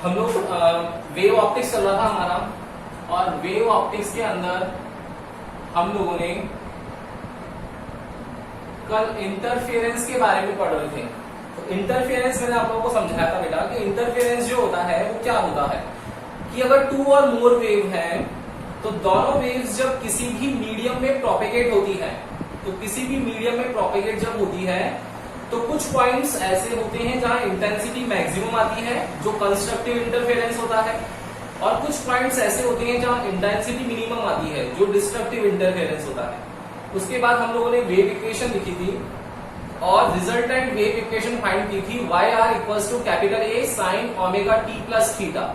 हम लोग wave optics चल रहा था हमारा, और वेव ऑप्टिक्स के अंदर हम लोगों ने कल इंटरफेरेंस के बारे में पढ़ रहे थे। तो इंटरफेरेंस मैंने आप लोगों को समझाया था बेटा कि इंटरफेरेंस जो होता है वो क्या होता है कि अगर टू और मोर वेव है तो दोनों वेव्स जब किसी भी मीडियम में प्रोपेगेट होती है, तो किसी भी मीडियम में प्रोपेगेट जब होती है तो कुछ पॉइंट्स ऐसे होते हैं जहां इंटेंसिटी मैक्सिमम आती है, जो कंस्ट्रक्टिव इंटरफेरेंस होता है, और कुछ पॉइंट्स ऐसे होते हैं जहां इंटेंसिटी मिनिमम आती है, जो डिस्ट्रक्टिव इंटरफेरेंस होता है। उसके बाद हम लोगों ने वेव इक्वेशन लिखी थी और रिजल्टेंट वेव इक्वेशन फाइंड की थी, Y R equals to capital A sine omega T plus theta.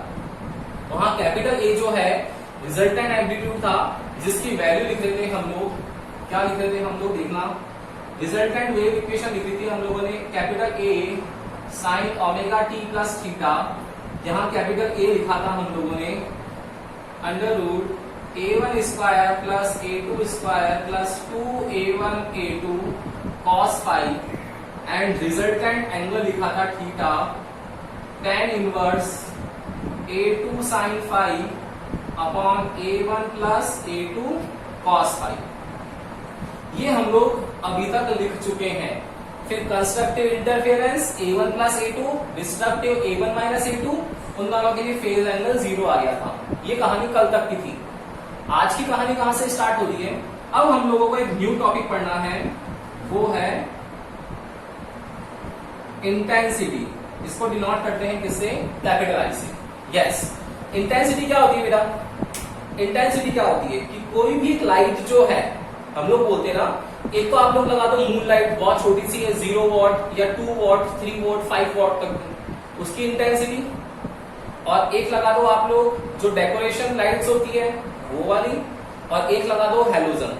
वहां कैपिटल ए जो है रिजल्टेंट एम्पलीट्यूड था, जिसकी वैल्यू लिख रहे थे हम लोग, क्या लिख रहे थे हम लोग, देखना, रिजल्टेंट वेव इक्वेशन लिखी थी हम लोगों ने capital A sine omega T plus theta. यहां कैपिटल ए लिखा था हम लोगों ने under root a1 square plus a2 square plus 2a1 a2 cos phi, and resultant angle लिखा था theta tan inverse a2 sine phi upon a1 plus a2 cos phi. ये हम लोग अभी तक लिख चुके हैं। फिर constructive interference a1 plus a2, destructive a1 minus a2, उन दोनों के लिए फेज एंगल 0 आ गया था। ये कहानी कल तक की थी। आज की कहानी कहां से स्टार्ट हो रही है? अब हम लोगों को एक न्यू टॉपिक पढ़ना है, वो है इंटेंसिटी। इसको डिनोट करते हैं किससे? कैपिटल आई से। यस, इंटेंसिटी क्या होती है बेटा? इंटेंसिटी क्या होती है कि कोई भी लाइट जो है, हम लोग बोलते हैं ना, एक तो आप लोग लगा दो मून लाइट, बहुत छोटी सी है, 0 वॉट या 2 वॉट 3 वॉट 5 वॉट तक उसकी इंटेंसिटी, और एक लगा दो आप लोग जो डेकोरेशन लाइट्स होती है वो वाली, और एक लगा दो हैलोजन।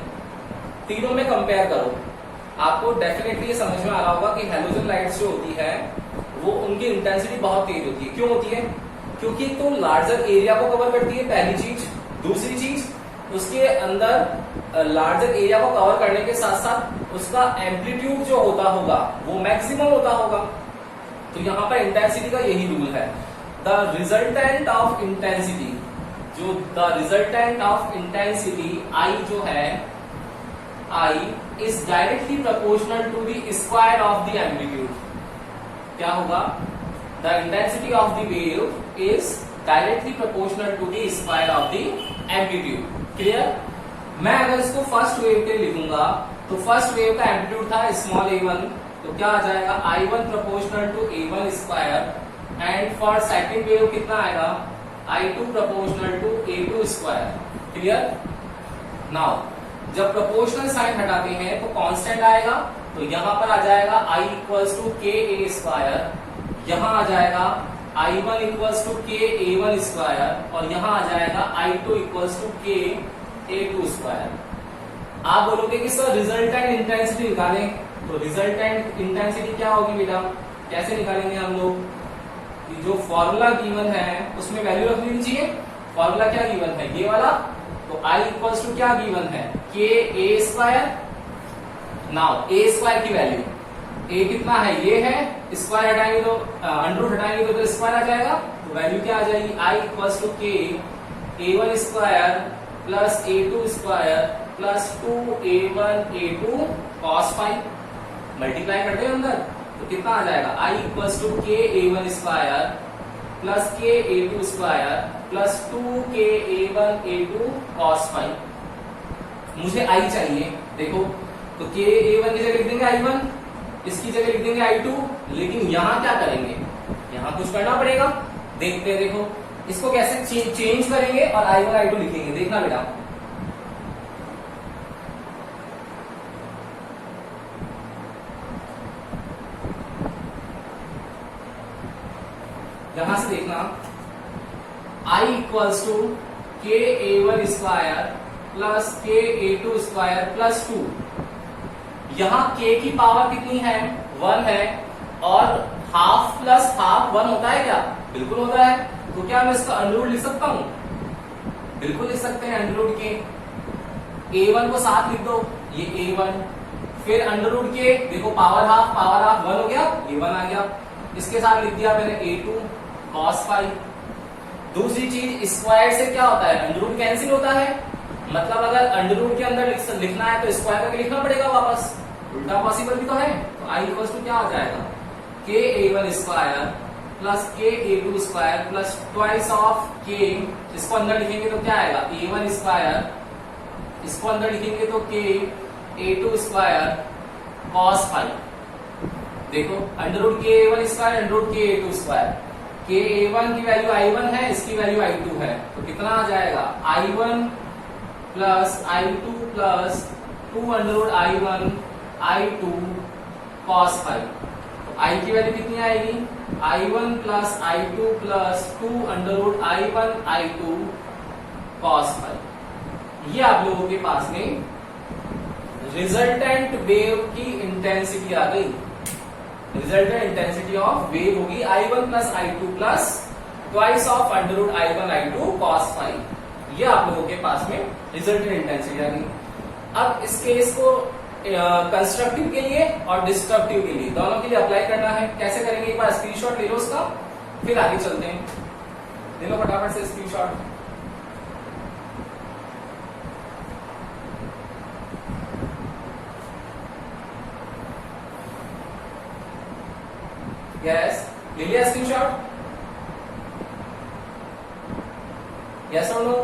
तीनों में कंपेयर करो, आपको डेफिनेटली ये समझ में आ रहा होगा कि हैलोजन लाइट्स जो होती है वो उनकी इंटेंसिटी बहुत तेज होती है। क्यों होती है? क्योंकि तो लार्जर एरिया को कवर करती है, पहली चीज। दूसरी चीज, उसके अंदर लार्जर एरिया को कवर करने के साथ साथ उसका एम्पलीट्यूड जो होता होगा वो मैक्सिमम होता होगा। तो यहां पर इंटेंसिटी का यही रूल है, द रिजल्टेंट ऑफ इंटेंसिटी, जो the resultant of intensity I जो है, I is directly proportional to the square of the amplitude. क्या होगा? The intensity of the wave is directly proportional to the square of the amplitude. Clear? मैं अगर इसको first wave के लिखूंगा तो फर्स्ट वेव का एम्पलीट्यूड था स्मॉल a1, तो क्या आ जाएगा? I1 proportional to a1 square, and for second wave कितना आएगा? I2 proportional to a2 square. Clear? Now जब प्रोपोर्शनल साइन हटाते हैं तो कांस्टेंट आएगा, तो यहां पर आ जाएगा I equals to k a square, यहां आ जाएगा I1 equals to k a1 square, और यहां आ जाएगा I2 equals to k a2 square. आप बोलोगे कि सर रिजल्टेंट इंटेंसिटी निकालें, तो रिजल्टेंट इंटेंसिटी क्या होगी बेटा? कैसे निकालेंगे हम लोग? कि जो फॉर्मूला गिवन है उसमें वैल्यू रख लेनी चाहिए। फॉर्मूला क्या गिवन है? ये वाला। तो I इक्वल्स टू क्या गिवन है? k a square. Now a square की वैल्यू, a कितना है? ये है, स्क्वायर हटाएंगे तो अंडर रूट हटाएंगे तो स्क्वायर आ जाएगा, तो वैल्यू क्या आ जाएगी? I equals to k a1 square plus a2 square plus 2a1 a2 cos phi. Multiply करते हैं अंदर तो कितना आ जाएगा? I equals to k a1 square plus k a2 square plus 2k a1 a2 cos phi. मुझे I चाहिए, देखो, तो k a1 की जगह लिख देंगे I1, इसकी जगह लिख देंगे I2, लेकिन यहां क्या करेंगे? यहां कुछ करना पड़ेगा। देखते हैं, देखो इसको कैसे चेंज करेंगे और I1 I2 लिखेंगे, देखना बेटा। यहां से देखना, I equals to k a1 square plus k a2 square plus 2। यहां k की पावर कितनी है? 1 है, और हाफ प्लस हाफ 1 होता है क्या? बिल्कुल होता है। तो क्या मैं इसका अंडर रूट लिख सकता हूं? बिल्कुल लिख सकते हैं अंडर रूट के। a1 को साथ लिख दो, ये a1, फिर अंडर रूट के, देखो पावर हाफ 1 हो गया, ये 1 आ गया। इसके साथ लिख दिया मैंने a2 cos फाई, दूसरी चीज स्क्वायर से क्या होता है, अंडर रूट कैंसिल होता है, मतलब अगर अंडर रूट के अंदर लिखना है तो स्क्वायर करके लिखना पड़ेगा वापस, उल्टा पॉसिबल भी तो है। तो आई इक्वल टू क्या हो जाएगा, के ए one square plus K A two square plus twice of K, इसको अंदर लिखेंगे तो क्या आएगा, ए वन स्क्वायर, इसको अंदर लिखेंगे तो के A two square cos five. देखो अंडर रूट के ए वन स्क्वायर अंडर रूट के ए टू स्क्वायर, के ए वन की वैल्यू आई वन है, इसकी वैल्यू आई टू है, तो कितना आ जाएगा I one plus I two plus two under root I one I two cos five. तो आई की वैल्यू कितनी आएगी, I one plus I two plus two under root I one I two cos five. ये आप लोगों के पास में रिजल्टेंट वेव की इंटेंसिटी आ गई। रिजल्टेंट इंटेंसिटी ऑफ वेव होगी I one plus I two plus twice of under root I one I two cos five. ये आप लोगों के पास में रिजल्टेंट इंटेंसिटी आ गई। अब इस केस को कंस्ट्रक्टिव के लिए और डिस्ट्रक्टिव के लिए दोनों के लिए अप्लाई करना है। कैसे करेंगे, एक बार स्क्रीनशॉट ले लो उसका, फिर आगे चलते हैं। ले लो फटाफट से स्क्रीनशॉट। यस, ले लिया स्क्रीनशॉट? यस और नो?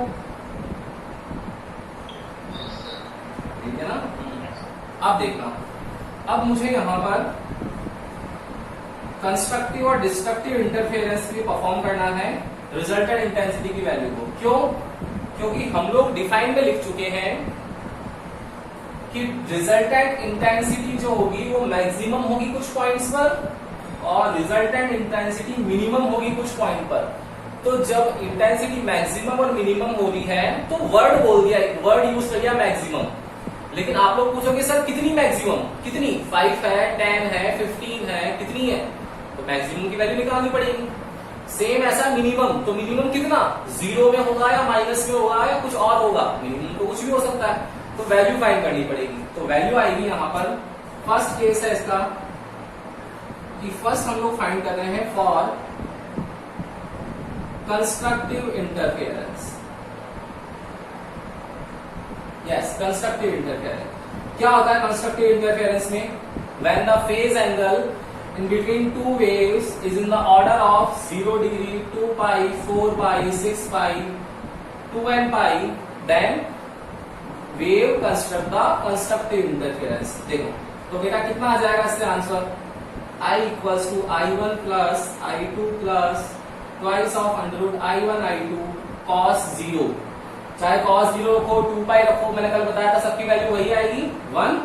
ठीक है ना? अब देखना, अब मुझे यहां पर कंस्ट्रक्टिव और डिस्ट्रक्टिव इंटरफेरेंस भी परफॉर्म करना है रिजल्टेंट इंटेंसिटी की वैल्यू को। क्यों? क्योंकि हम लोग डिफाइन में लिख चुके हैं कि रिजल्टेंट इंटेंसिटी जो होगी वो मैक्सिमम होगी कुछ पॉइंट्स पर और रिजल्टेंट इंटेंसिटी मिनिमम होगी कुछ पॉइंट पर। तो जब इंटेंसिटी मैक्सिमम और मिनिमम हो रही है तो वर्ड बोल दिया, वर्ड यूज कर दिया मैक्सिमम। लेकिन आप लोग पूछोगे सर कितनी मैक्सिमम, कितनी, 5 है, 10 है, 15 है, कितनी है? तो मैक्सिमम की वैल्यू निकालनी पड़ेगी। सेम ऐसा मिनिमम, तो मिनिमम कितना, 0 में होगा या माइनस में होगा या कुछ और होगा, मिनिमम तो कुछ भी हो सकता है। तो वैल्यू फाइंड करनी पड़ेगी। तो वैल्यू आएगी यहां पर, फर्स्ट केस है इसका कि फर्स्ट हम लोग फाइंड कर रहे हैं for constructive interference. Yes, constructive interference क्या होता है कंस्ट्रक्टिव इंटरफेरेंस में? When the phase angle in between two waves is in the order of 0 degree, 2 pi, 4 pi, 6 pi, 2n pi, then wave construct the constructive interference. देखो तो बेटा कितना आ जाएगा इससे answer, I equals to I one plus I two plus twice of under root I one I two cos 0। चाहे cos 0 रखो, 2 पाई रखो, मैंने कल बताया था सबकी वैल्यू वही आएगी 1।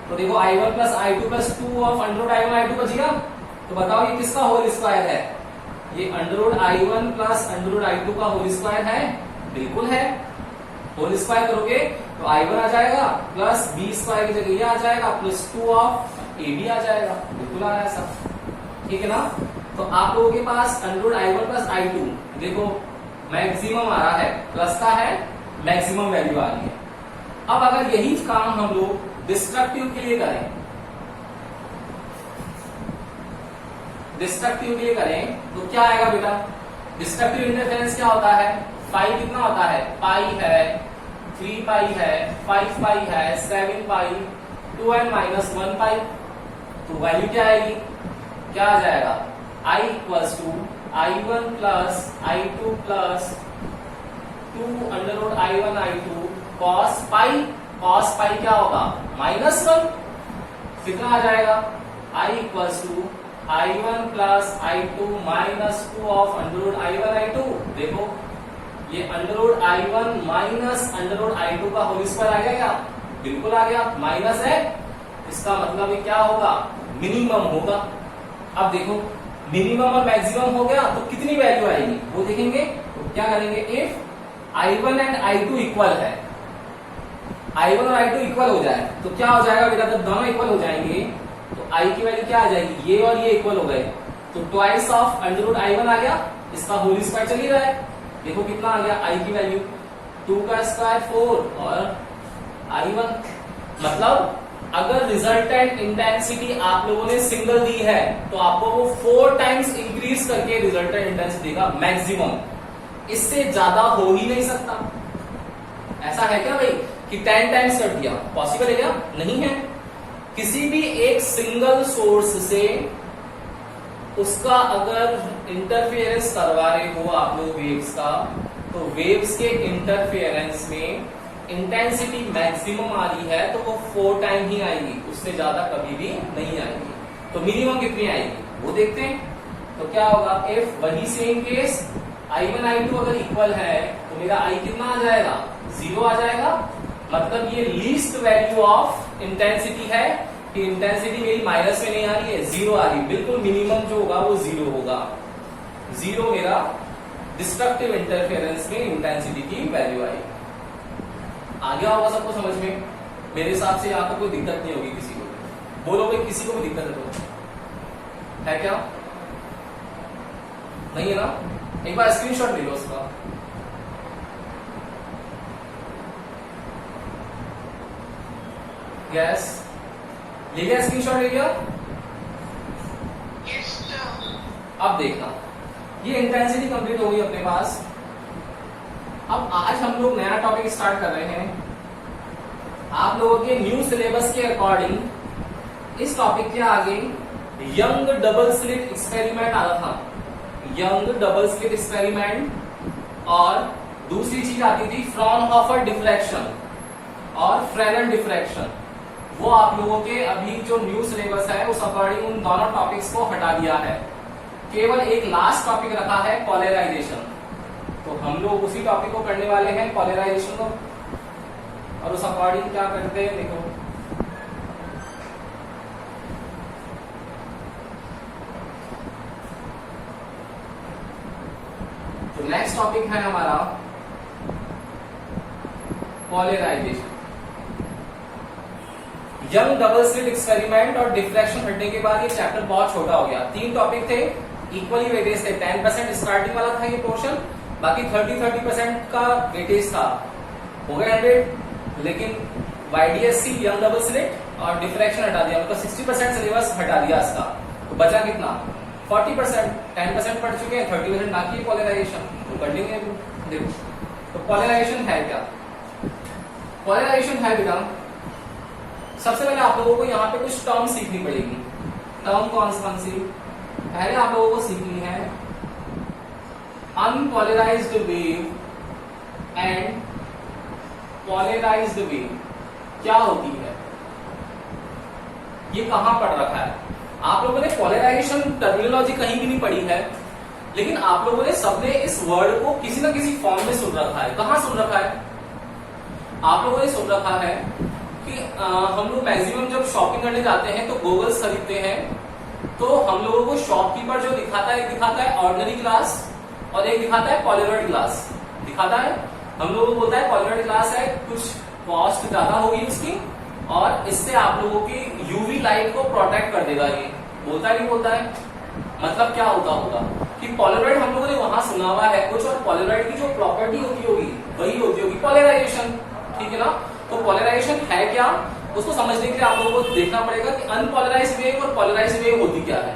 तो देखो i1 plus i2 plus 2 of under root i1 i2 बचेगा। तो बताओ ये किसका होल स्क्वायर है? ये under root i1 plus under root i2 का होल स्क्वायर है, बिल्कुल है। होल स्क्वायर करोगे तो i1 आ जाएगा प्लस b स्क्वायर की जगह ये आ जाएगा प्लस 2 ऑफ ab आ जाएगा, बिल्कुल आ रहा है सब, ठीक है ना? तो आप लोगों के पास under root i1 plus i2 देखो मैक्सिमम आ रहा है, प्लस का है, मैक्सिमम वैल्यू आ रही है। अब अगर यही काम हम लोग डिस्ट्रक्टिव के लिए करें, डिस्ट्रक्टिव के लिए करें तो क्या आएगा बेटा? डिस्ट्रक्टिव इंटरफेरेंस क्या होता है? पाई कितना होता है? पाई है, 3 पाई है, 5 पाई है, 7 पाई, 2n माइनस 1 पाई। तो वैल्यू क्या आएगी? क्या आ जाएगा? I equals to I1 plus I2 plus 2 under root I1 I2 cos pi. cos pi क्या होगा? -1। कितना आ जाएगा? I equals to I1 plus I2 minus 2 of under root I1 I2। देखो ये under root I1 minus under root I2 का whole square आ गया क्या? बिल्कुल आ गया, माइनस है, इसका मतलब ये क्या होगा? मिनिमम होगा। अब देखो मिनिमम और मैक्सिमम हो गया तो कितनी वैल्यू आएगी वो देखेंगे। तो क्या करेंगे, if I1 and I2 equal है, I1 और I2 इक्वल हो जाए तो क्या हो जाएगा बेटा? जब दोनों इक्वल हो जाएंगे तो I की वैल्यू क्या आ जाएगी? ये और ये इक्वल हो गए तो twice of under root I1 आ गया, इसका होल स्क्वायर चल ही रहा है। देखो कितना आ गया I की वैल्यू, 2 का स्क्वायर 4 और I1। मतलब अगर रिजल्टेंट इंटेंसिटी आप लोगों ने सिंगल दी है तो आपको वो 4 टाइम्स इंक्रीज करके रिजल्टेंट इंटेंसिटी देगा मैक्सिमम। इससे ज्यादा हो ही नहीं सकता। ऐसा है क्या भाई कि 10 टाइम्स कर दिया, पॉसिबल है क्या? नहीं है। किसी भी एक सिंगल सोर्स से उसका अगर इंटरफेरेंस करवा रहे हो आप लोग वेव्स का, तो वेव्स के इंटरफेरेंस में इंटेंसिटी मैक्सिमम आ रही है तो वो 4 टाइम ही आएगी, उससे ज्यादा कभी भी नहीं आएगी। तो मिनिमम कितनी आएगी वो देखते हैं। तो क्या होगा, इफ वही सेम केस I1 I2 अगर इक्वल है तो मेरा I कितना आ जाएगा, 0 आ जाएगा। मतलब ये लीस्ट वैल्यू ऑफ इंटेंसिटी है कि इंटेंसिटी मेरी माइनस में नहीं आ रही है, 0 आ रही है। बिल्कुल मिनिमम जो होगा वो 0 होगा। 0 मेरा डिस्ट्रक्टिव इंटरफेरेंस में इंटेंसिटी की वैल्यू आई। आ गया होगा सबको समझ में? मेरे हिसाब से यहाँ पर कोई दिक्कत नहीं होगी किसी को। बोलो भाई किसी को भी दिक्कत है तो है क्या? नहीं है ना? एक बार स्क्रीनशॉट ले लो उसका। यस, ले लिया स्क्रीनशॉट, ले लिया। अब देखना, ये इंटेंसिटी कंप्लीट हो गई अपने पास। अब आज हम लोग नया टॉपिक स्टार्ट कर रहे हैं। आप लोगों के न्यू सिलेबस के अकॉर्डिंग इस टॉपिक के आगे यंग डबल स्लिट एक्सपेरिमेंट आ रहा था, यंग डबल स्लिट एक्सपेरिमेंट, और दूसरी चीज आती थी फ्रॉनहोफर डिफ्रैक्शन और फ्रेनेल डिफ्रैक्शन। वो आप लोगों के अभी जो न्यू सिलेबस है उस अकॉर्डिंग उन दोनों टॉपिक्स को हटा दिया है। केवल एक लास्ट टॉपिक रखा है पोलराइजेशन। तो हम लोग उसी टॉपिक को करने वाले हैं, पोलराइजेशन को। और उस अकॉर्डिंग क्या करते हैं देखो, तो नेक्स्ट टॉपिक है हमारा polarisation. Young double slit experiment और डिफ्रैक्शन हटने के बाद ये चैप्टर बहुत छोटा हो गया। 3 टॉपिक थे, इक्वली वेटेज थे। 10% स्टार्टिंग वाला था ये पोर्शन, बाकी 30% का वेटेज था। हो गया 100, लेकिन YDSC यंग डबल स्लिट और डिफ्रैक्शन हटा दिया, मतलब 60% सिलेबस हटा दिया इसका। तो बचा कितना, 40%। 10% पढ़ चुके हैं, 30% बाकी है पोलराइजेशन। तो कर लेंगे। देखो तो पोलराइजेशन है क्या? पोलराइजेशन है बेटा, सबसे पहले आप लोगों को यहाँ पे कुछ टर्म सीखनी पड़ेगी। टर्म कौन सी? पहले आप लोगों को सीखनी है unpolarised wave and polarised wave क्या होती है। ये कहां पढ़ रखा है? आप लोगों ने पोलराइजेशन टर्मिनोलॉजी कहीं भी नहीं पढ़ी है, लेकिन आप लोगों ने सबने इस वर्ड को किसी ना किसी फॉर्म में सुन रखा है। कहां सुन रखा है? आप लोगों ने सुन रखा है कि हम लोग मैक्सिमम जब शॉपिंग करने जाते हैं तो गोगल्स खरीदते हैं, तो हम लोगों को शॉपकीपर जो दिखाता है, एक दिखाता है ऑर्डिनरी ग्लास और एक दिखाता है पॉलिरॉइड ग्लास दिखाता है। हम लोगों को बोलता है पॉलिरॉइड ग्लास है, कुछ कॉस्ट ज्यादा होगी उसकी और इससे आप लोगों की यूवी लाइट को प्रोटेक्ट कर देगा। ये बोलता है नहीं बोलता है? मतलब क्या होता होगा कि पॉलिरॉइड हम लोगों ने वहां सुना हुआ है कुछ, और पॉलिरॉइड की जो प्रॉपर्टी होती होगी वही होती होगी पोलराइजेशन। ठीक है ना? तो पोलराइजेशन है क्या, उसको समझने के लिए आप लोगों को देखना पड़ेगा कि अनपोलराइज्ड वेव और पोलराइज्ड वेव होती क्या है।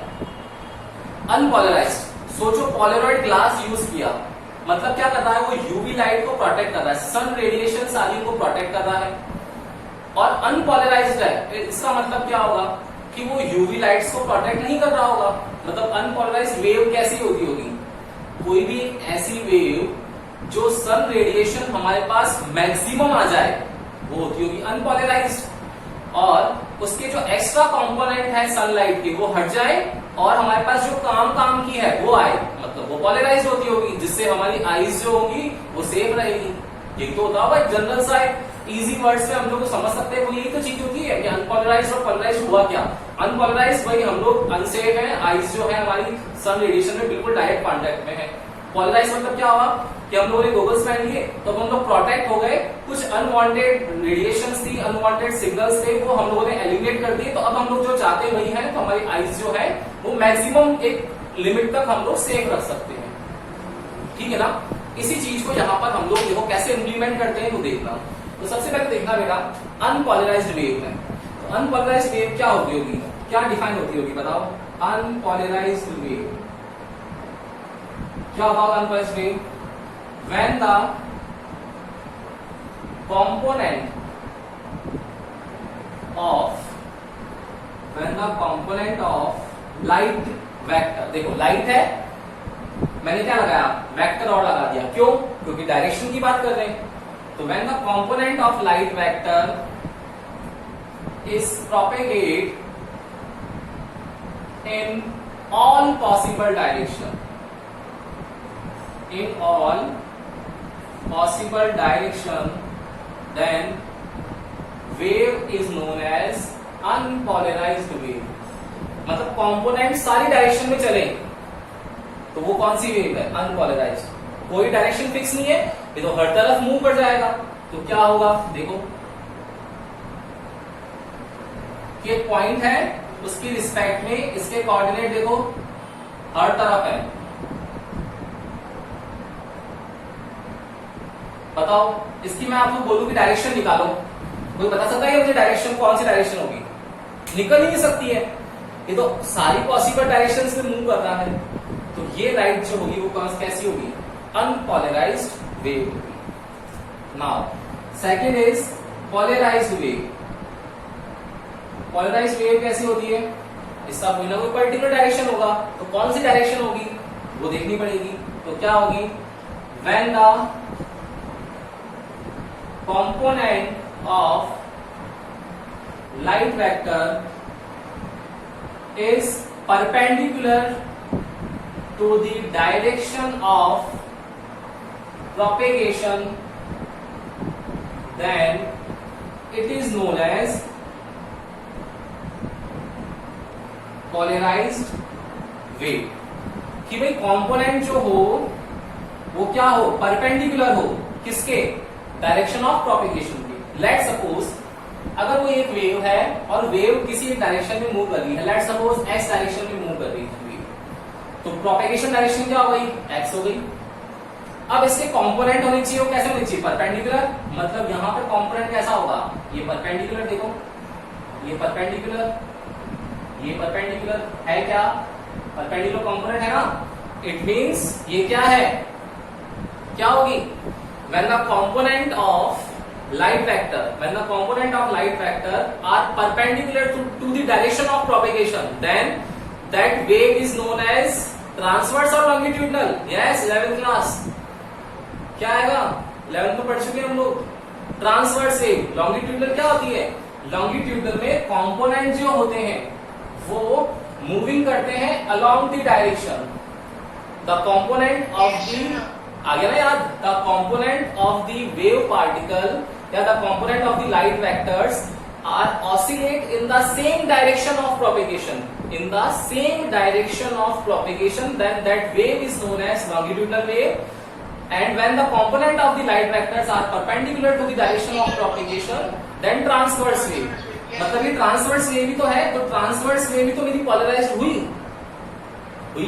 अनपोलराइज्ड, सोचो पॉलिरॉइड ग्लास यूज किया, मतलब क्या कर रहा है, वो यूवी लाइट को प्रोटेक्ट कर रहा है, सन रेडिएशन सारी को प्रोटेक्ट कर रहा है। और अनपोलराइज्ड है, इसका मतलब क्या होगा कि वो यूवी लाइट्स को प्रोटेक्ट नहीं कर रहा होगा। मतलब अनपोलराइज्ड वेव कैसी होती होगी? कोई भी ऐसी वेव जो सन रेडिएशन हमारे पास मैक्सिमम आ जाए वो होती होगी अनपोलराइज्ड, और उसके जो एक्स्ट्रा कंपोनेंट है सनलाइट के वो हट जाए और हमारे पास जो काम की है वो आए, मतलब वो पोलराइज्ड होती होगी, जिससे हमारी आईज जो होगी वो सेफ रहेगी। ये तो होता होगा जनरल सा इजी वर्ड्स में हम लोग को समझ सकते हैं। वो यही तो चीज होती है कि अनपोलराइज्ड और पोलराइज्ड हुआ क्या। अनपोलराइज्ड भाई हम लोग अनसेफ है, आईज जो है हमारी सन रेडिएशन में बिल्कुल डायरेक्ट कॉन्टेक्ट में है। पोलराइज्ड मतलब क्या हुआ कि हम लोगों ने गॉगल्स पहन लिए तो हम लोग प्रोटेक्ट हो गए, कुछ अनवांटेड रेडिएशंस थी, अनवांटेड सिग्नल्स थे, वो हम लोगों ने एलिमिनेट कर दिए। तो अब हम लोग जो चाहते वही है, तो हमारी आईज जो है वो मैक्सिमम एक लिमिट तक हम लोग सेफ रख सकते हैं। ठीक है ना? इसी चीज को यहाँ पर हम लोग देखो कैसे इंप्लीमेंट करते हैं, तो देखना। तो सबसे पहले देखना बेटा अनपोलराइज्ड वेव है। तो अनपोलराइज्ड वेव क्या होती होगी, क्या डिफाइन होती होगी बताओ? अनपोलराइज्ड वेव क्या होता होगा? Unpolarised wave when the component of light vector, देखो लाइट है, मैंने क्या लगाया, वेक्टर और लगा दिया, क्यों, क्योंकि डायरेक्शन की बात कर रहे हैं। तो when the component of light vector is propagate in all possible direction, then wave is known as unpolarized wave। मतलब कंपोनेंट सारी डायरेक्शन में चले तो वो कौन सी वेव है, अनपोलराइज्ड। कोई डायरेक्शन फिक्स नहीं है, ये तो हर तरफ मूव कर जाएगा, तो क्या होगा, देखो कि एक पॉइंट है, उसकी रिस्पेक्ट में इसके कोऑर्डिनेट देखो हर तरफ है। बताओ, इसकी मैं आपको बोलूं कि डायरेक्शन निकालो, कोई बता सकता है मुझे डायरेक्शन कौन सी डायरेक्शन होगी, निकल ही नहीं सकती है, ये तो सारी पॉसिबल डायरेक्शंस में मूव कर रहा है। तो ये लाइट जो होगी वो कौन कैसी होगी, अनपोलराइज्ड वेव होगी। Now second is polarised wave. Polarised wave कैसी होती है, इसका कोई ना कोई पर्टिकुलर डायरेक्शन होगा, तो कौन सी डायरेक्शन होगी वो देखनी पड़ेगी। तो क्या होगी, when the component of light vector is perpendicular to the direction of propagation, then it is known as polarized wave। कि भाई कंपोनेंट जो हो वो क्या हो, परपेंडिकुलर हो, किसके, डायरेक्शन ऑफ प्रोपेगेशन के। लेट सपोज अगर वो एक वेव है और वेव किसी एक डायरेक्शन में मूव कर रही है, लेट सपोज एक्स डायरेक्शन में मूव कर रही है वेव, तो प्रोपेगेशन डायरेक्शन क्या हो गई, एक्स हो गई। अब इसके कंपोनेंट होने चाहिए, वो कैसे होने चाहिए, परपेंडिकुलर। मतलब यहां पर कंपोनेंट कैसा होगा, ये परपेंडिकुलर, देखो ये परपेंडिकुलर, ये परपेंडिकुलर है, क्या परपेंडिकुलर कंपोनेंट है ना, इट मींस ये क्या है, क्या होगी, when the component of light vector, when the component of light vector are perpendicular to the direction of propagation, then that wave is known as transverse or longitudinal। yes, 11th class क्या आएगा, 11th में पढ़ चुके हैं हम लोग। Transverse wave, longitudinal क्या होती है, लॉन्गिट्यूडनल में कंपोनेंट जो होते हैं वो मूविंग करते हैं along the direction, the component of the, आ गया ना याद, the component of the wave particle या the component of the light vectors are oscillate in the same direction of propagation, in the same direction of propagation, then that wave is known as longitudinal wave. And when the component of the light vectors are perpendicular to the direction of propagation, then transverse wave. मतलब ये transverse wave ही तो है, तो transverse wave ही तो मेरी polarised हुई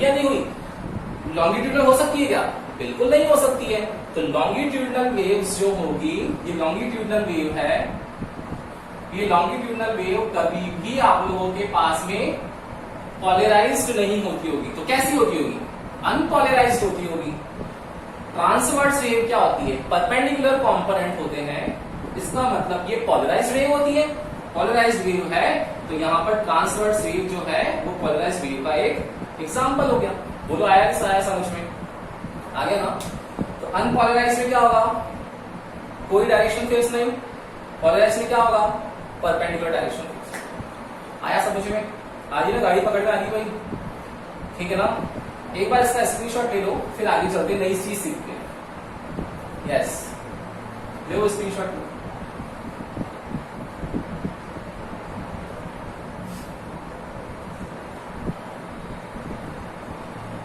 या नहीं हुई, लॉन्गिट्यूडनल हो सकती है क्या, बिल्कुल नहीं हो सकती है। तो लॉन्गिट्यूडनल वेव्स जो होगी, ये लॉन्गिट्यूडनल वेव है, ये लॉन्गिट्यूडनल वेव कभी भी आप लोगों के पास में पॉलराइज्ड नहीं होती होगी। तो कैसी होती होगी, अनपॉलराइज्ड होती होगी। ट्रांसवर्स वेव क्या होती है, परपेंडिकुलर कंपोनेंट होते हैं, इसका मतलब ये पॉलराइज्ड वेव होती है। पॉलराइज्ड वेव है तो यहाँ पर ट्रांसवर्स वेव जो है वो पॉलराइज्ड वेव का एक एग्जाम्पल हो गया। बोलो आया समझ में आ गया ना। तो अनपॉलराइज्ड में क्या होगा, कोई डायरेक्शन फिक्स नहीं, पॉलराइज्ड में क्या होगा, परपेंडिकुलर डायरेक्शन फिक्स। आया समझ में, आ रही ना, गाड़ी पकड़ में आ रही भाई, ठीक है ना। एक बार इसका स्क्रीनशॉट ले लो, फिर आगे चलते नई चीज सीखते हैं। यस, ले लो स्क्रीनशॉट।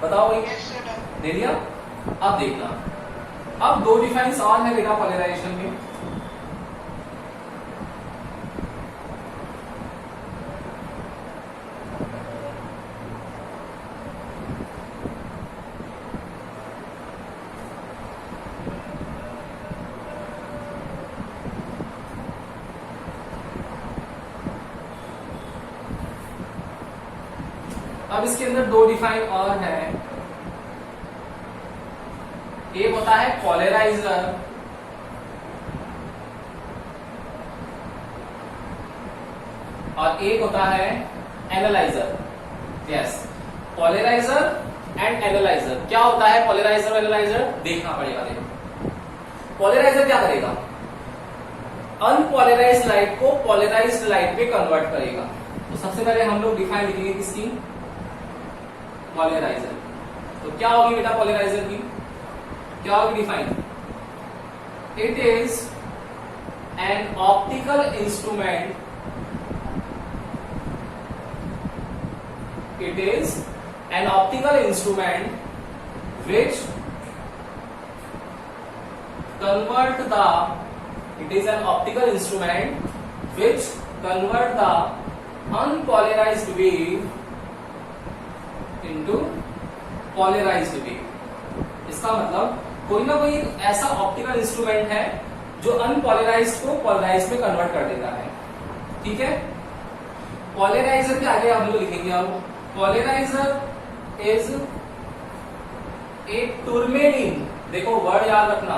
बताओ भाई, दे दिया। अब देखना, अब दो डिफाइंस और है बेटा पॉलराइजेशन में। अब इसके अंदर दो डिफाइन और है। एक होता है पोलराइजर और एक होता है analyser. Yes, polariser and analyser. क्या होता है पोलराइजर और एनालाइजर, देखना पड़ेगा। देखो पोलराइजर क्या करेगा, अनपोलराइज्ड लाइट को पोलराइज्ड लाइट में कन्वर्ट करेगा। तो सबसे पहले हम लोग डिफाइन लिखेंगे किसकी, पोलराइजर। तो क्या होगी बेटा पोलराइजर की, क्या होगी define, it is an optical instrument, it is an optical instrument which convert the unpolarized wave into polarized wave। इसका मतलब कोई ना कोई ऐसा ऑप्टिकल इंस्ट्रूमेंट है जो अनपोलराइज्ड को पोलराइज्ड में कन्वर्ट कर देता है। ठीक है, पोलराइजर के आगे हम लोग लिखेंगे, अब पोलराइजर इज ए टूरमेलिन। देखो वर्ड याद रखना,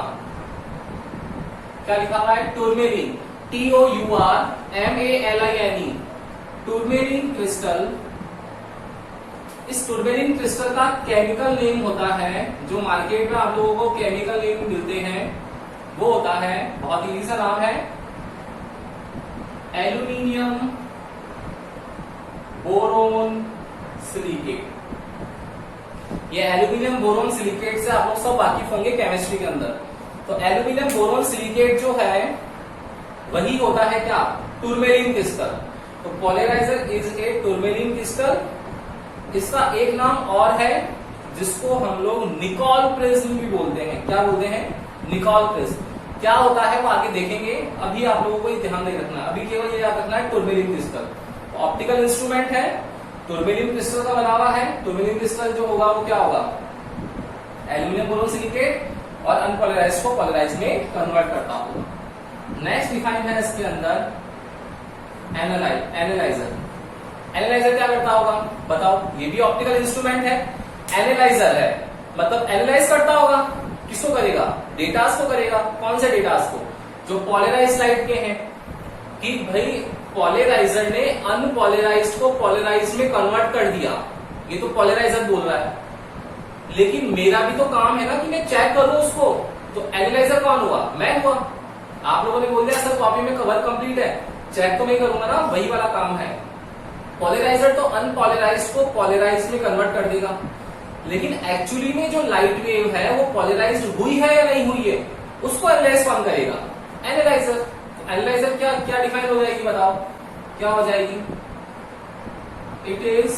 क्या लिखा हुआ है, टूरमेलिन, TOURMALINE, टूरमेलिन क्रिस्टल। इस टूरमेलिन क्रिस्टल का केमिकल नेम होता है, जो मार्केट में आप लोगों को केमिकल नेम मिलते हैं, वो होता है, बहुत इजी सा नाम है, एल्यूमिनियम बोरोन सिलिकेट। ये एल्यूमिनियम बोरोन सिलिकेट से आप लोग सब वाकिफ होंगे केमिस्ट्री के अंदर। तो एल्यूमिनियम बोरोन सिलिकेट जो है वही होता है क्या, टूरमेलिन क्रिस्टल। तो पोलराइजर इज ए टूरमेलिन क्रिस्टल। इसका एक नाम और है जिसको हम लोग निकोल प्रिज्म भी बोलते हैं। क्या बोलते हैं, निकोल प्रिज्म। क्या होता है वो आगे देखेंगे, अभी आप लोगों को ध्यान नहीं रखना, अभी केवल ये याद रखना है टूरमेलिन क्रिस्टल ऑप्टिकल इंस्ट्रूमेंट है, टूरमेलिन क्रिस्टल का बना हुआ है। टूरमेलिन क्रिस्टल जो होगा वो क्या होगा, एल्यूमिनियम बोरोन सिलिकेट, और अनपोलराइज्ड को पोलराइज्ड में कन्वर्ट करता होगा। नेक्स्ट डिफाइन है इसके अंदर एनालाइजर। एनालाइजर क्या करता होगा बताओ, ये भी ऑप्टिकल इंस्ट्रूमेंट है, एनालाइजर है, मतलब एनालाइज करता होगा। किसको करेगा, डेटास को करेगा। कौन से डेटास को, जो पोलराइज्ड लाइट के हैं, कि भाई पोलराइजर ने अनपोलराइज्ड को पोलराइज्ड में कन्वर्ट कर दिया, ये तो पोलराइजर बोल रहा है, लेकिन मेरा भी तो काम है ना कि मैं चेक करूं उसको। तो एनालाइजर कौन हुआ, मैं हुआ। आप लोगों ने बोल दिया सर कॉपी में कवर कंप्लीट है, चेक तो मैं करूंगा ना, वही वाला काम है। पोलराइजर तो अनपोलराइज्ड को पोलराइज्ड में कन्वर्ट कर देगा, लेकिन एक्चुअली में जो लाइट वेव है वो पोलराइज्ड हुई है या नहीं हुई है, उसको एनालाइज कौन करेगा, एनालाइजर। एनालाइजर क्या क्या डिफाइन हो जाएगी बताओ, क्या हो जाएगी, it is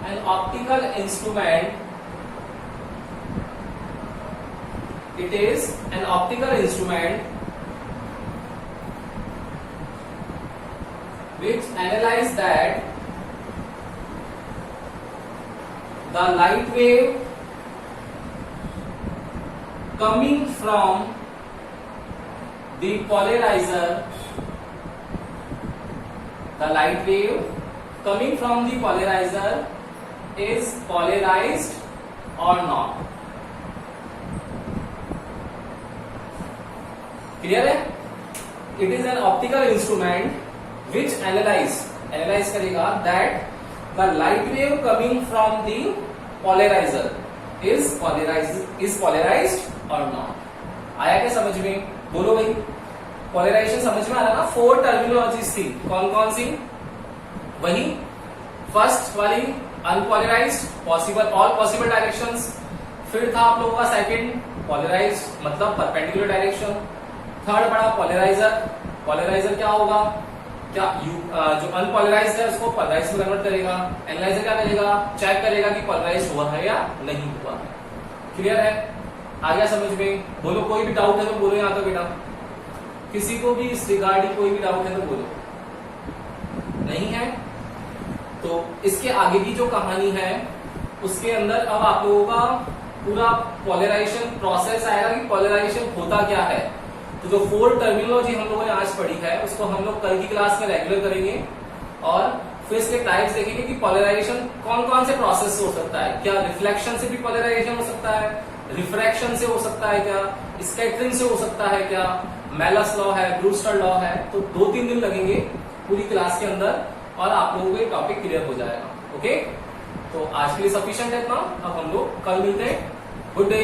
an optical instrument, it is an optical instrument which analyze that the light wave coming from the polarizer, the light wave coming from the polarizer is polarized or not। Clear है, it is an optical instrument which analyse करेगा that the light wave coming from the polariser is polarised or not. आया क्या समझ में, बोलो भाई। Polarisation समझ में आ रहा ना, 4 टर्मिनोलॉजीज थी, कौन कौन सी, वही फर्स्ट वाली unpolarised, possible, all possible directions. फिर था आप लोगों का सेकंड पोलराइज्ड, मतलब परपेंडिकुलर डायरेक्शन। थर्ड बड़ा पोलराइजर। पोलराइजर क्या होगा, क्या जो अनपोलराइज्ड है उसको पोलराइज्ड में कन्वर्ट करेगा। एनालाइजर क्या करेगा, चेक करेगा कि पोलराइज्ड हुआ है या नहीं हुआ है। क्लियर है, आ गया समझ में, बोलो। कोई भी डाउट है तो बोलो यहाँ तो बेटा, किसी को भी इस रिगार्डिंग कोई भी डाउट है तो बोलो, नहीं है तो इसके आगे की जो कहानी है उसके अंदर अब आप लोगों का पूरा पोलराइजेशन प्रोसेस आएगा कि पोलराइजेशन होता क्या है। तो जो 4 टर्मिनोलॉजी हम लोगों ने आज पढ़ी है उसको हम लोग कल की क्लास में रेगुलर करेंगे, और फिर इसके टाइप्स देखेंगे कि पोलराइजेशन कौन कौन से प्रोसेस से हो सकता है। क्या रिफ्लेक्शन से भी पोलराइजेशन हो सकता है, रिफ्रैक्शन से हो सकता है क्या, स्कैटरिंग से हो सकता है क्या, मेलस लॉ है, ब्रूस्टर लॉ है। तो 2-3 दिन लगेंगे पूरी क्लास के अंदर और आप लोगों को ये टॉपिक क्लियर हो जाएगा। ओके, तो आज के लिए सफिशिएंट है इतना। अब हम लोग कल मिलते हैं। Good day.